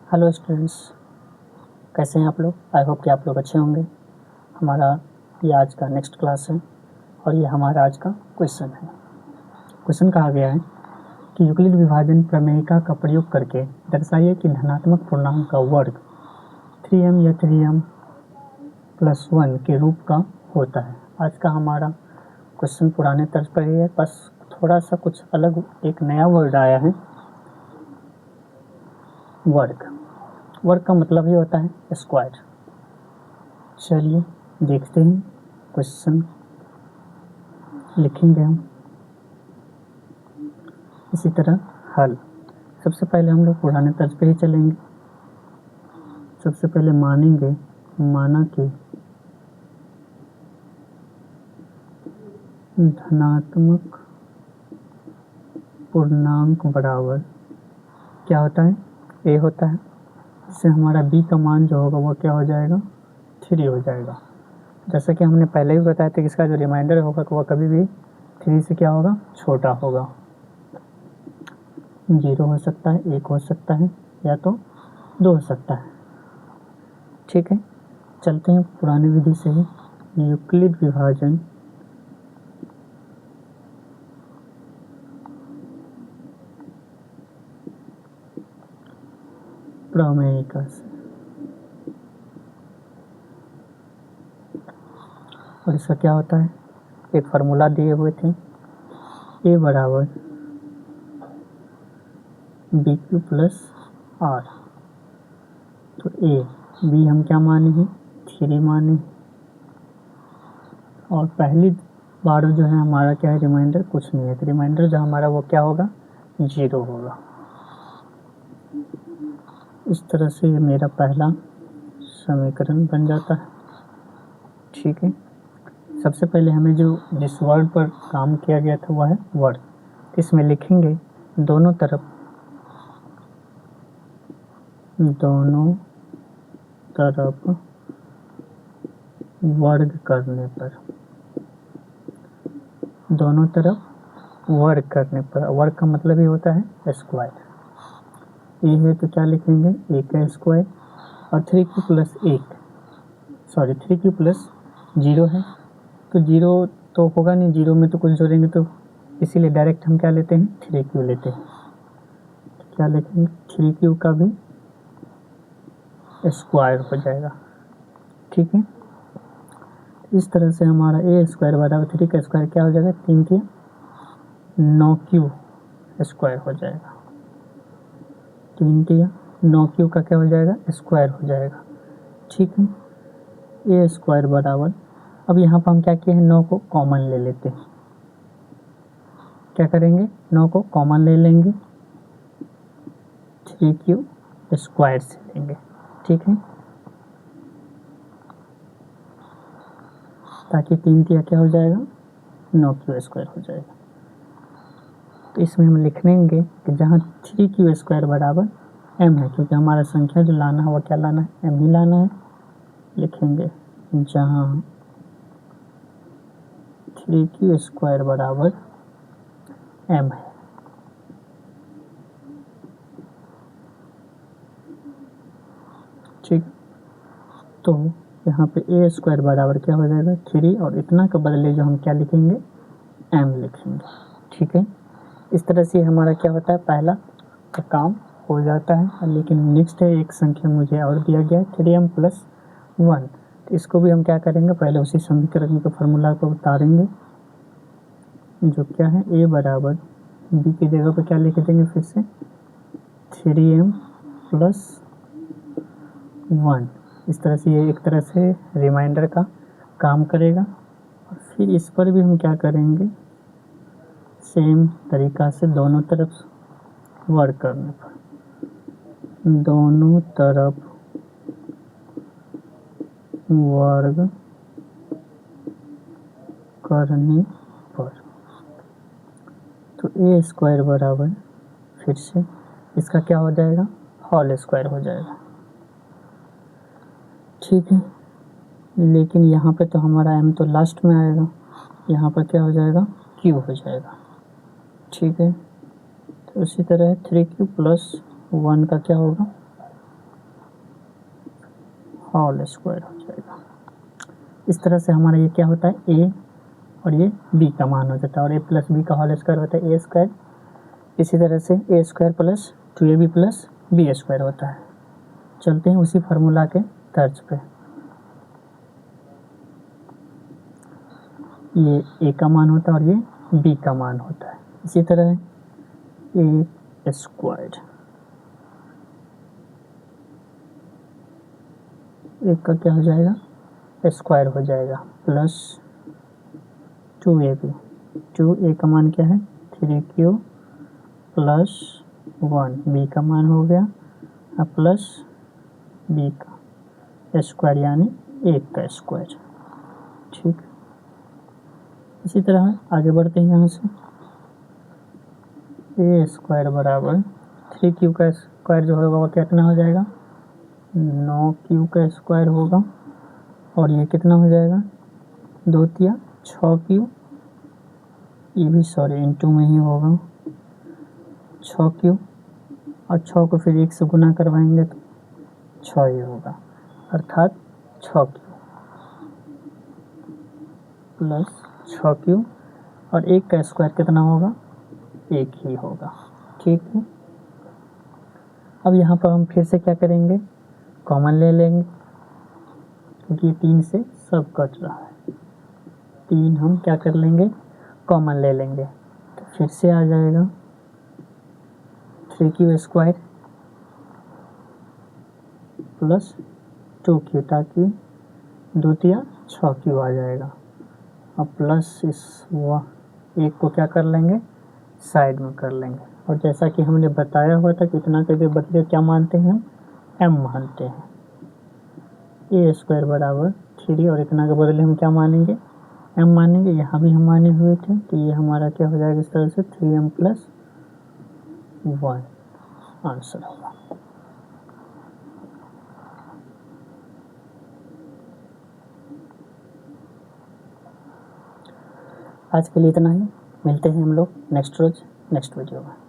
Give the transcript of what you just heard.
Hello students, कैसे हैं आप लोग। आई होप कि आप लोग अच्छे होंगे। हमारा ये आज का नेक्स्ट क्लास है और ये हमारा आज का क्वेश्चन है। क्वेश्चन कहा गया है कि यूक्लिड विभाजन प्रमेयिका का प्रयोग करके दर्शाइए कि धनात्मक पूर्णांक का वर्ग 3m या 3m+1 के रूप का होता है। आज का हमारा क्वेश्चन पुराने तर्ज पर ही है, बस थोड़ा सा कुछ अलग एक नया वर्ड आया है, वर्ग। वर्ग का मतलब ही होता है स्क्वायर। चलिए देखते हैं क्वेश्चन लिखेंगे हम। इसी तरह हल। सबसे पहले हम लोग पुराने तर्ज पे ही चलेंगे। सबसे पहले माना कि धनात्मक पूर्णांक बराबर क्या होता है, a होता है। इससे हमारा b का मान जो होगा वो क्या हो जाएगा, 3 हो जाएगा। जैसा कि हमने पहले भी बताया था कि इसका जो रिमाइंडर होगा वह कभी भी 3 से क्या होगा, छोटा होगा। 0 हो सकता है, 1 हो सकता है या तो 2 हो सकता है। ठीक है, चलते हैं पुरानी विधि से ही। यूक्लिड विभाजन प्रमेयिका से, और इसका क्या होता है, एक फार्मूला दिए हुए थे, a बराबर BQ प्लस R। तो b हम क्या माने हैं, 3 माने, और पहली बार जो है हमारा क्या है, रिमाइंडर कुछ नहीं है। तो रिमाइंडर जो हमारा वो क्या होगा, 0 होगा। इस तरह से ये मेरा पहला समीकरण बन जाता है। ठीक है, सबसे पहले हमें जो जिस वर्ड पर काम किया गया था वह है वर्ग। इसमें लिखेंगे दोनों तरफ वर्ग करने पर, दोनों तरफ वर्ग करने पर। वर्ग का मतलब ही होता है स्क्वायर। ए है तो क्या लिखेंगे, a का स्क्वायर, और 3q प्लस 0 है तो 0 तो होगा नहीं, 0 में तो कुछ जोड़ेंगे तो इसीलिए डायरेक्ट हम क्या लेते हैं, 3q लेते हैं। तो क्या लिखेंगे, 3q का भी स्क्वायर हो जाएगा। ठीक है, इस तरह से हमारा a स्क्वायर बराबर 3 का स्क्वायर क्या हो जाएगा, 3 के 9q स्क्वायर हो जाएगा। 3 के 9q का क्या हो जाएगा, स्क्वायर हो जाएगा। ठीक है, a स्क्वायर बराबर, अब यहाँ पर हम क्या किए हैं, 9 को कॉमन ले लेते हैं। क्या करेंगे, 9 को कॉमन ले लेंगे, 3q स्क्वायर से लेंगे। ठीक है, ताकि 3 का क्या हो जाएगा, 9q स्क्वायर हो जाएगा। तो इसमें हम लिख लेंगे कि जहाँ 3q स्क्वायर बराबर m है, क्योंकि हमारा संख्या जो लाना है वो क्या लाना है, m ही लाना है। लिखेंगे जहाँ 3q स्क्वायर बराबर m है। ठीक, तो यहाँ पे a स्क्वायर बराबर क्या हो जाएगा, 3, और इतना के बदले जो हम क्या लिखेंगे, m लिखेंगे। ठीक है, इस तरह से हमारा क्या होता है, पहला का काम हो जाता है। लेकिन नेक्स्ट है एक संख्या मुझे और दिया गया है, 3m+1। तो इसको भी हम क्या करेंगे, पहले उसी समीकरण के फार्मूला को उतारेंगे, जो क्या है, a बराबर b की जगह पर क्या लिख देंगे, फिर से 3m+1। इस तरह से ये एक तरह से रिमाइंडर का काम करेगा। और फिर इस पर भी हम क्या करेंगे, सेम तरीका से दोनों तरफ वर्ग करने पर, दोनों तरफ वर्ग करने पर, तो a स्क्वायर बराबर फिर से इसका क्या हो जाएगा, होल स्क्वायर हो जाएगा। ठीक है, लेकिन यहाँ पे तो हमारा m तो लास्ट में आएगा, यहाँ पर क्या हो जाएगा, q हो जाएगा। ठीक है, तो इसी तरह 3q+1 का क्या होगा, होल स्क्वायर हो जाएगा। इस तरह से हमारा ये क्या होता है, ए और ये बी का मान हो जाता है, और ए प्लस बी का होल स्क्वायर होता है ए स्क्वायर। इसी तरह से ए स्क्वायर प्लस 2ab प्लस बी स्क्वायर होता है। चलते हैं उसी फार्मूला के तर्ज पे। ये ए का मान होता है और ये बी का मान होता है। इसी तरह ए स्क्वायर, एक का क्या हो जाएगा, स्क्वायर हो जाएगा, प्लस 2ab, 2a का मान क्या है 3q प्लस 1, बी का मान हो गया अब प्लस बी का स्क्वायर यानी 1 का स्क्वायर। ठीक, इसी तरह आगे बढ़ते हैं यहाँ से। ए स्क्वायर बराबर 3q का स्क्वायर जो होगा वो कितना हो जाएगा, 9q का स्क्वायर होगा, और ये कितना हो जाएगा 2 तिया 6q, ये भी सॉरी इंटू में ही होगा 6q, और 6 को फिर 1 से गुना करवाएंगे तो 6 ही होगा, अर्थात 6q प्लस 6q, और 1 का स्क्वायर कितना होगा 1 ही होगा। ठीक है, अब यहाँ पर हम फिर से क्या करेंगे, कॉमन ले लेंगे, क्योंकि 3 से सब कट रहा है, 3 हम क्या कर लेंगे, कॉमन ले लेंगे, तो फिर से आ जाएगा 3q स्क्वायर प्लस 2q, ताकि 2 तिया 6q आ जाएगा। अब प्लस इस 1 को क्या कर लेंगे, साइड में कर लेंगे, और जैसा कि हमने बताया हुआ था कि इतना के बदले क्या मानते हैं, हम m मानते हैं। ए स्क्वायर बराबर 3 और इतना के बदले हम क्या मानेंगे, m मानेंगे। यहाँ भी हम माने हुए थे, तो ये हमारा क्या हो जाएगा इस तरह से 3m प्लस 1 आंसर होगा। आज के लिए इतना ही, मिलते हैं हम लोग नेक्स्ट रोज नेक्स्ट वीडियो में।